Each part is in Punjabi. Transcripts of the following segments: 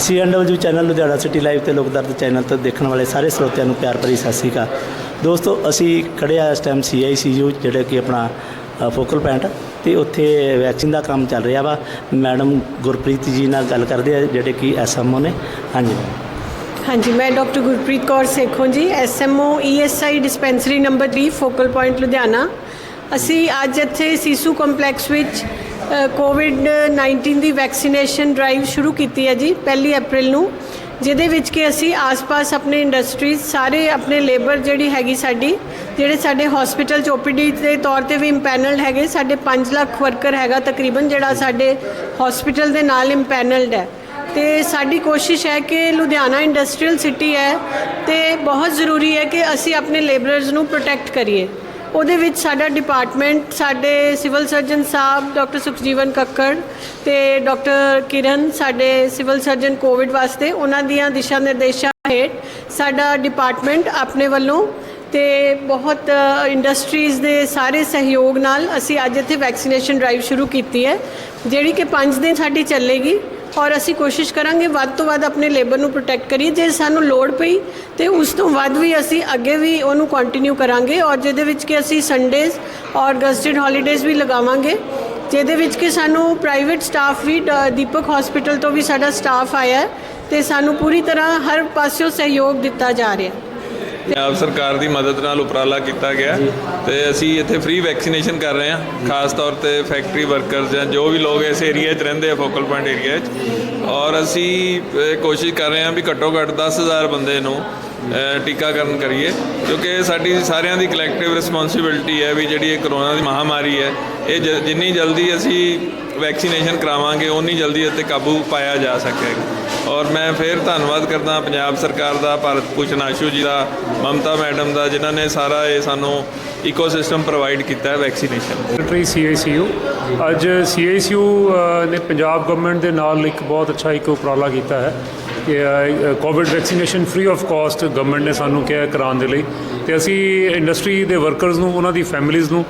CNW channel Ludhiana city live ਤੇ ਲੋਕ ਦਰਦ ਚੈਨਲ ਤੋਂ ਦੇਖਣ ਵਾਲੇ ਸਾਰੇ ਸਰੋਤਿਆਂ ਨੂੰ ਪਿਆਰ ਭਰੀ ਸਤਿ ਸ਼੍ਰੀ ਅਕਾਲ। ਦੋਸਤੋ ਅਸੀਂ ਖੜੇ ਆ ਇਸ ਟਾਈਮ CICU ਜਿਹੜਾ ਕਿ ਆਪਣਾ ਫੋਕਲ ਪੁਆਇੰਟ ਤੇ ਉੱਥੇ ਵੈਕਸੀਨ ਦਾ ਕੰਮ ਚੱਲ ਰਿਹਾ ਵਾ। ਮੈਡਮ ਗੁਰਪ੍ਰੀਤ ਜੀ ਨਾਲ ਗੱਲ ਕਰਦੇ ਆ ਜਿਹੜੇ ਕਿ SMO ਨੇ। ਹਾਂਜੀ हाँ जी, मैं डॉक्टर गुरप्रीत कौर सेखों जी, SMO ESI dispensary number 3 focal point Ludhiana. असी अज इत्थे सीसू कंपलैक्स विच कोविड-19 की वैक्सीनेशन ड्राइव शुरू की है जी 1 अप्रैल नूं, जिहदे विच कि असी आस पास अपने इंडस्ट्रीज सारे अपने लेबर जिहड़ी हैगी साडी जिहड़े साडे हॉस्पिटल च OPD के तौर पर भी इंपैनल्ड हैगे, साडे 5 लाख वर्कर हैगा तकरीबन जिहड़ा साडे हॉस्पिटल दे नाल इंपैनल्ड है। तो साडी कोशिश है कि लुधियाना इंडस्ट्रीयल सिटी है तो बहुत ज़रूरी है कि असी अपने लेबरर्स नूं प्रोटैक्ट करिए। ਉਹਦੇ ਵਿੱਚ ਸਾਡਾ ਡਿਪਾਰਟਮੈਂਟ ਸਾਡੇ ਸਿਵਲ ਸਰਜਨ ਸਾਹਿਬ ਡਾਕਟਰ ਸੁਖਜੀਵਨ ਕੱਕੜ ਤੇ ਡਾਕਟਰ ਕਿਰਨ ਸਾਡੇ ਸਿਵਲ ਸਰਜਨ ਕੋਵਿਡ ਵਾਸਤੇ ਉਹਨਾਂ ਦੀਆਂ ਦਿਸ਼ਾ ਨਿਰਦੇਸ਼ਾਂ ਹੇਠ ਸਾਡਾ ਡਿਪਾਰਟਮੈਂਟ ਆਪਣੇ ਵੱਲੋਂ ਤੇ ਬਹੁਤ ਇੰਡਸਟਰੀਜ਼ ਦੇ ਸਾਰੇ ਸਹਿਯੋਗ ਨਾਲ ਅਸੀਂ ਅੱਜ ਇੱਥੇ ਵੈਕਸੀਨੇਸ਼ਨ ਡਰਾਈਵ ਸ਼ੁਰੂ ਕੀਤੀ ਹੈ ਜਿਹੜੀ ਕਿ 5 ਦਿਨ ਸਾਡੀ ਚੱਲੇਗੀ। और असी कोशिश करांगे वध तो वध अपने लेबर नूं प्रोटैक्ट करिए। जे सानूं लोड़ पई तो उस तो वध भी असी अगे भी उहनूं कंटिन्यू करांगे और जिहदे विच कि असी संडेज़ और गजटेड हॉलीडेज़ भी लगावांगे, जिहदे विच कि सानूं प्राइवेट स्टाफ भी दीपक हॉस्पिटल तो भी साडा स्टाफ आया है तो सानूं पूरी तरह हर पासों सहयोग दिता जा रहा है। ਪੰਜਾਬ ਸਰਕਾਰ ਦੀ ਮਦਦ ਨਾਲ ਉਪਰਾਲਾ ਕੀਤਾ ਗਿਆ ਤੇ ਅਸੀਂ ਇੱਥੇ ਫ੍ਰੀ ਵੈਕਸੀਨੇਸ਼ਨ ਕਰ ਰਹੇ ਹਾਂ, ਖਾਸ ਤੌਰ ਤੇ ਫੈਕਟਰੀ ਵਰਕਰਸ ਜਾਂ ਜੋ ਵੀ ਲੋਕ ਇਸ ਏਰੀਆ 'ਚ ਰਹਿੰਦੇ ਆ ਫੋਕਲ ਪੁਆਇੰਟ ਏਰੀਆ 'ਚ। ਔਰ ਅਸੀਂ ਕੋਸ਼ਿਸ਼ ਕਰ ਰਹੇ ਹਾਂ ਵੀ ਘੱਟੋ ਘੱਟ 10,000 ਬੰਦੇ ਨੂੰ ਟੀਕਾਕਰਨ ਕਰੀਏ, ਕਿਉਂਕਿ ਸਾਡੀ ਸਾਰਿਆਂ ਦੀ ਕਲੈਕਟਿਵ ਰਿਸਪੌਂਸਿਬਿਲਟੀ ਹੈ ਵੀ ਜਿਹੜੀ ਇਹ ਕਰੋਨਾ ਦੀ ਮਹਾਮਾਰੀ ਹੈ ਇਹ ਜਿੰਨੀ ਜਲਦੀ ਅਸੀਂ ਵੈਕਸੀਨੇਸ਼ਨ ਕਰਾਵਾਂਗੇ ਉਨੀ ਜਲਦੀ ਇੱਥੇ ਕਾਬੂ ਪਾਇਆ ਜਾ ਸਕੇਗਾ। ਔਰ ਮੈਂ ਫਿਰ ਧੰਨਵਾਦ ਕਰਦਾ ਪੰਜਾਬ ਸਰਕਾਰ ਦਾ, ਭਾਰਤ ਭੂਸ਼ਣ ਆਸ਼ੂ ਜੀ ਦਾ, ਮਮਤਾ ਮੈਡਮ ਦਾ, ਜਿਨ੍ਹਾਂ ਨੇ ਸਾਰਾ ਇਹ ਸਾਨੂੰ ਇਕੋਸਿਸਟਮ ਪ੍ਰੋਵਾਈਡ ਕੀਤਾ ਹੈ ਵੈਕਸੀਨੇਸ਼ਨ। ਸੈਕਟਰੀ CICU ਅੱਜ CICU ਨੇ ਪੰਜਾਬ ਗਵਰਨਮੈਂਟ ਦੇ ਨਾਲ ਇੱਕ ਬਹੁਤ ਅੱਛਾ ਇੱਕ ਉਪਰਾਲਾ ਕੀਤਾ ਹੈ ਕਿ Covid vaccination free of cost government ਨੇ ਸਾਨੂੰ ਕਿਹਾ ਕਰਾਉਣ ਦੇ ਲਈ। ਅਤੇ ਅਸੀਂ ਇੰਡਸਟਰੀ ਦੇ ਵਰਕਰਸ ਨੂੰ ਉਹਨਾਂ ਦੀ ਫੈਮਿਲੀਜ਼ ਨੂੰ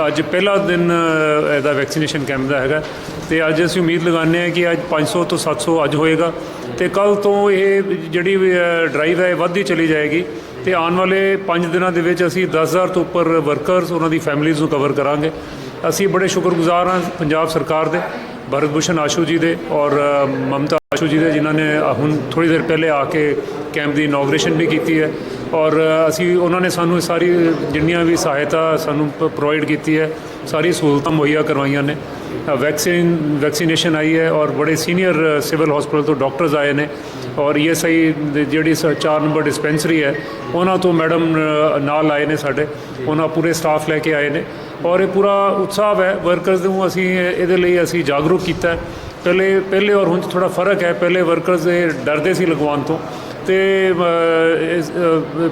ਅੱਜ ਪਹਿਲਾ ਦਿਨ ਇਹਦਾ ਵੈਕਸੀਨੇਸ਼ਨ ਕੈਂਪ ਦਾ ਹੈਗਾ ਅਤੇ ਅੱਜ ਅਸੀਂ ਉਮੀਦ ਲਗਾਉਂਦੇ ਹਾਂ ਕਿ ਅੱਜ 500 ਤੋਂ 700 ਅੱਜ ਹੋਏਗਾ ਅਤੇ ਕੱਲ੍ਹ ਤੋਂ ਇਹ ਜਿਹੜੀ ਡਰਾਈਵ ਹੈ ਇਹ ਵੱਧਦੀ ਚਲੀ ਜਾਏਗੀ ਅਤੇ ਆਉਣ ਵਾਲੇ 5 ਦਿਨਾਂ ਦੇ ਵਿੱਚ ਅਸੀਂ 10,000 ਤੋਂ ਉੱਪਰ ਵਰਕਰਸ ਉਹਨਾਂ ਦੀ ਫੈਮਿਲੀਜ਼ ਨੂੰ ਕਵਰ ਕਰਾਂਗੇ। ਅਸੀਂ ਬੜੇ ਸ਼ੁਕਰਗੁਜ਼ਾਰ ਹਾਂ ਪੰਜਾਬ ਸਰਕਾਰ ਦੇ, ਭਾਰਤ ਭੂਸ਼ਣ ਆਸ਼ੂ ਜੀ ਦੇ ਔਰ ਮਮਤਾ ਆਸ਼ੂ ਜੀ ਦੇ, ਜਿਨ੍ਹਾਂ ਨੇ ਹੁਣ ਥੋੜ੍ਹੀ ਦੇਰ ਪਹਿਲੇ ਆ ਕੇ ਕੈਂਪ ਦੀ ਇਨੋਗਰੇਸ਼ਨ ਵੀ ਕੀਤੀ ਹੈ ਔਰ ਅਸੀਂ ਉਹਨਾਂ ਨੇ ਸਾਨੂੰ ਸਾਰੀ ਜਿੰਨੀਆਂ ਵੀ ਸਹਾਇਤਾ ਸਾਨੂੰ ਪ੍ਰੋਵਾਈਡ ਕੀਤੀ ਹੈ, ਸਾਰੀ ਸਹੂਲਤਾਂ ਮੁਹੱਈਆ ਕਰਵਾਈਆਂ ਨੇ। ਵੈਕਸੀਨੇਸ਼ਨ ਆਈ ਹੈ ਔਰ ਬੜੇ ਸੀਨੀਅਰ ਸਿਵਲ ਹਸਪੀਟਲ ਤੋਂ ਡਾਕਟਰਸ ਆਏ ਨੇ ਔਰ ESI ਦੀ ਜਿਹੜੀ 4 ਨੰਬਰ ਡਿਸਪੈਂਸਰੀ ਹੈ ਉਹਨਾਂ ਤੋਂ ਮੈਡਮ ਨਾਲ ਆਏ ਨੇ, ਸਾਡੇ ਉਹਨਾਂ ਪੂਰੇ ਸਟਾਫ ਲੈ ਕੇ ਆਏ ਨੇ ਔਰ ਇਹ ਪੂਰਾ ਉਤਸ਼ਾਹ ਹੈ ਵਰਕਰਸ ਨੂੰ। ਅਸੀਂ ਇਹਦੇ ਲਈ ਅਸੀਂ ਜਾਗਰੂਕ ਕੀਤਾ ਪਹਿਲੇ ਔਰ ਹੁਣ 'ਚ ਥੋੜ੍ਹਾ ਫਰਕ ਹੈ। ਪਹਿਲੇ ਵਰਕਰਸ ਡਰਦੇ ਸੀ ਲਗਵਾਉਣ ਤੋਂ ਅਤੇ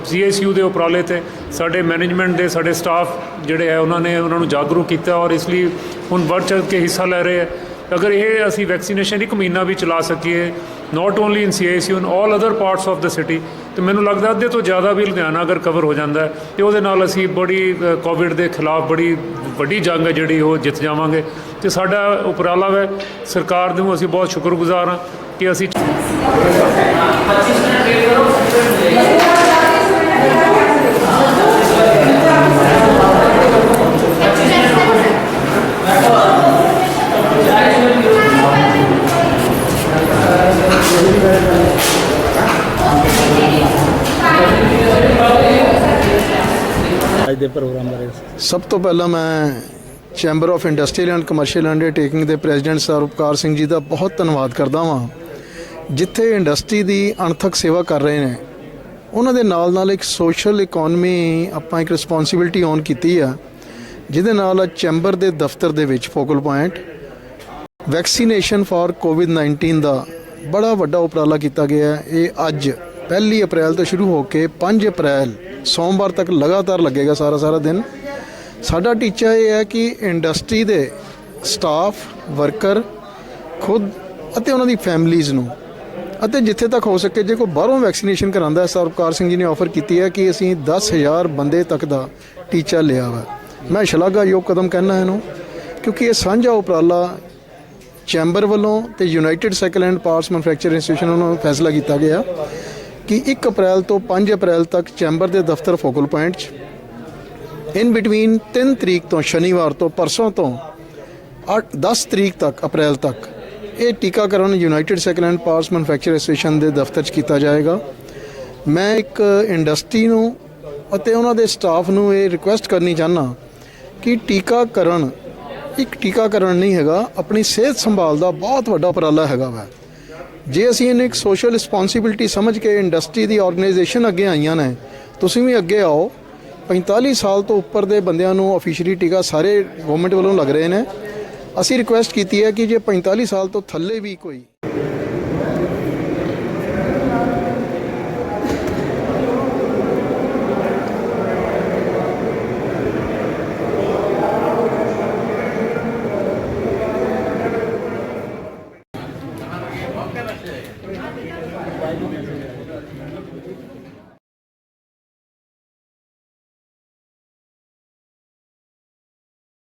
CICU ਦੇ ਉਪਰਾਲੇ 'ਤੇ ਸਾਡੇ ਮੈਨੇਜਮੈਂਟ ਦੇ ਸਾਡੇ ਸਟਾਫ ਜਿਹੜੇ ਹੈ ਉਹਨਾਂ ਨੂੰ ਜਾਗਰੂਕ ਕੀਤਾ ਔਰ ਇਸ ਲਈ ਹੁਣ ਵੱਧ ਚੜ੍ਹ ਕੇ ਹਿੱਸਾ ਲੈ ਰਹੇ ਹੈ। ਅਗਰ ਇਹ ਅਸੀਂ ਵੈਕਸੀਨੇਸ਼ਨ 1 ਮਹੀਨਾ ਵੀ ਚਲਾ ਸਕੀਏ not only in CICU in all other parts of the city, ਅਤੇ ਮੈਨੂੰ ਲੱਗਦਾ ਅੱਧੇ ਤੋਂ ਜ਼ਿਆਦਾ ਵੀ ਲੁਧਿਆਣਾ ਅਗਰ ਕਵਰ ਹੋ ਜਾਂਦਾ ਅਤੇ ਉਹਦੇ ਨਾਲ ਅਸੀਂ ਬੜੀ ਕੋਵਿਡ ਦੇ ਖਿਲਾਫ ਬੜੀ ਵੱਡੀ ਜੰਗ ਹੈ ਜਿਹੜੀ ਉਹ ਜਿੱਤ ਜਾਵਾਂਗੇ। ਅਤੇ ਸਾਡਾ ਉਪਰਾਲਾ ਹੈ ਸਰਕਾਰ ਨੂੰ ਅਸੀਂ ਬਹੁਤ ਸ਼ੁਕਰਗੁਜ਼ਾਰ ਹਾਂ ਕਿ ਅਸੀਂ ਅੱਜ ਦੇ ਪ੍ਰੋਗਰਾਮ ਬਾਰੇ ਸਭ ਤੋਂ ਪਹਿਲਾਂ ਮੈਂ chamber of industrial and commercial undertaking ਦੇ ਪ੍ਰੈਜ਼ੀਡੈਂਟ ਸਰ ਉਪਕਾਰ ਸਿੰਘ ਜੀ ਦਾ ਬਹੁਤ ਧੰਨਵਾਦ ਕਰਦਾ ਹਾਂ। ਜਿੱਥੇ ਇੰਡਸਟਰੀ ਦੀ ਅਣਥੱਕ ਸੇਵਾ ਕਰ ਰਹੇ ਨੇ ਉਹਨਾਂ ਦੇ ਨਾਲ ਇੱਕ ਸੋਸ਼ਲ ਇਕੋਨਮੀ ਆਪਾਂ ਇੱਕ ਰਿਸਪੌਂਸਿਬਿਲਟੀ ਔਨ ਕੀਤੀ ਆ, ਜਿਹਦੇ ਨਾਲ ਚੈਂਬਰ ਦੇ ਦਫ਼ਤਰ ਦੇ ਵਿੱਚ ਫੋਕਲ ਪੁਆਇੰਟ ਵੈਕਸੀਨੇਸ਼ਨ ਫਾਰ ਕੋਵਿਡ-19 ਦਾ ਬੜਾ ਵੱਡਾ ਉਪਰਾਲਾ ਕੀਤਾ ਗਿਆ ਹੈ। ਇਹ ਅੱਜ 1 ਅਪ੍ਰੈਲ ਤੋਂ ਸ਼ੁਰੂ ਹੋ ਕੇ 5 ਅਪ੍ਰੈਲ ਸੋਮਵਾਰ ਤੱਕ ਲਗਾਤਾਰ ਲੱਗੇਗਾ ਸਾਰਾ ਦਿਨ। ਸਾਡਾ ਟੀਚਾ ਇਹ ਹੈ ਕਿ ਇੰਡਸਟਰੀ ਦੇ ਸਟਾਫ ਵਰਕਰ ਖੁਦ ਅਤੇ ਉਹਨਾਂ ਦੀ ਫੈਮਲੀਜ਼ ਨੂੰ ਅਤੇ ਜਿੱਥੇ ਤੱਕ ਹੋ ਸਕੇ ਜੇ ਕੋਈ ਬਾਹਰੋਂ ਵੈਕਸੀਨੇਸ਼ਨ ਕਰਾਉਂਦਾ, ਸਰਕਾਰ ਸਿੰਘ ਜੀ ਨੇ ਆਫਰ ਕੀਤੀ ਹੈ ਕਿ ਅਸੀਂ 10,000 ਬੰਦੇ ਤੱਕ ਦਾ ਟੀਚਾ ਲਿਆ ਵਾ। ਮੈਂ ਸ਼ਲਾਘਾਯੋਗ ਕਦਮ ਕਹਿੰਦਾ ਇਹਨੂੰ, ਕਿਉਂਕਿ ਇਹ ਸਾਂਝਾ ਉਪਰਾਲਾ ਚੈਂਬਰ ਵੱਲੋਂ ਤੇ United cycle and parts manufacture association ਵੱਲੋਂ ਫੈਸਲਾ ਕੀਤਾ ਗਿਆ ਕਿ 1 ਅਪ੍ਰੈਲ ਤੋਂ 5 ਅਪ੍ਰੈਲ ਤੱਕ ਚੈਂਬਰ ਦੇ ਦਫ਼ਤਰ ਫੋਕਲ ਪੁਆਇੰਟ 'ਚ ਇਨ ਬਿਟਵੀਨ 3 ਤਰੀਕ ਤੋਂ ਸ਼ਨੀਵਾਰ ਤੋਂ ਪਰਸੋਂ ਤੋਂ 10 ਤਰੀਕ ਤੱਕ ਅਪ੍ਰੈਲ ਤੱਕ ਇਹ ਟੀਕਾਕਰਨ United cycle and parts manufacture association ਦੇ ਦਫ਼ਤਰ 'ਚ ਕੀਤਾ ਜਾਏਗਾ। ਮੈਂ ਇੱਕ ਇੰਡਸਟਰੀ ਨੂੰ ਅਤੇ ਉਹਨਾਂ ਦੇ ਸਟਾਫ ਨੂੰ ਇਹ ਰਿਕੁਐਸਟ ਕਰਨੀ ਚਾਹੁੰਦਾ ਕਿ ਟੀਕਾਕਰਨ ਇੱਕ ਟੀਕਾਕਰਨ ਨਹੀਂ ਹੈਗਾ, ਆਪਣੀ ਸਿਹਤ ਸੰਭਾਲ ਦਾ ਬਹੁਤ ਵੱਡਾ ਉਪਰਾਲਾ ਹੈਗਾ ਵਾ। ਜੇ ਅਸੀਂ ਇਹਨੂੰ ਇੱਕ ਸੋਸ਼ਲ ਰਿਸਪੌਂਸਿਬਿਲਟੀ ਸਮਝ ਕੇ ਇੰਡਸਟਰੀ ਦੀ ਆਰਗੇਨਾਈਜੇਸ਼ਨ ਅੱਗੇ ਆਈਆਂ ਨੇ, ਤੁਸੀਂ ਵੀ ਅੱਗੇ ਆਓ। 45 ਸਾਲ ਤੋਂ ਉੱਪਰ ਦੇ ਬੰਦਿਆਂ ਨੂੰ ਆਫੀਸ਼ੀਅਲੀ ਟੀਕਾ ਸਾਰੇ ਗਵਰਨਮੈਂਟ ਵੱਲੋਂ ਲੱਗ ਰਹੇ ਨੇ। ਅਸੀਂ ਰਿਕੁਐਸਟ ਕੀਤੀ ਹੈ ਕਿ ਜੇ 45 ਸਾਲ ਤੋਂ ਥੱਲੇ ਵੀ ਕੋਈ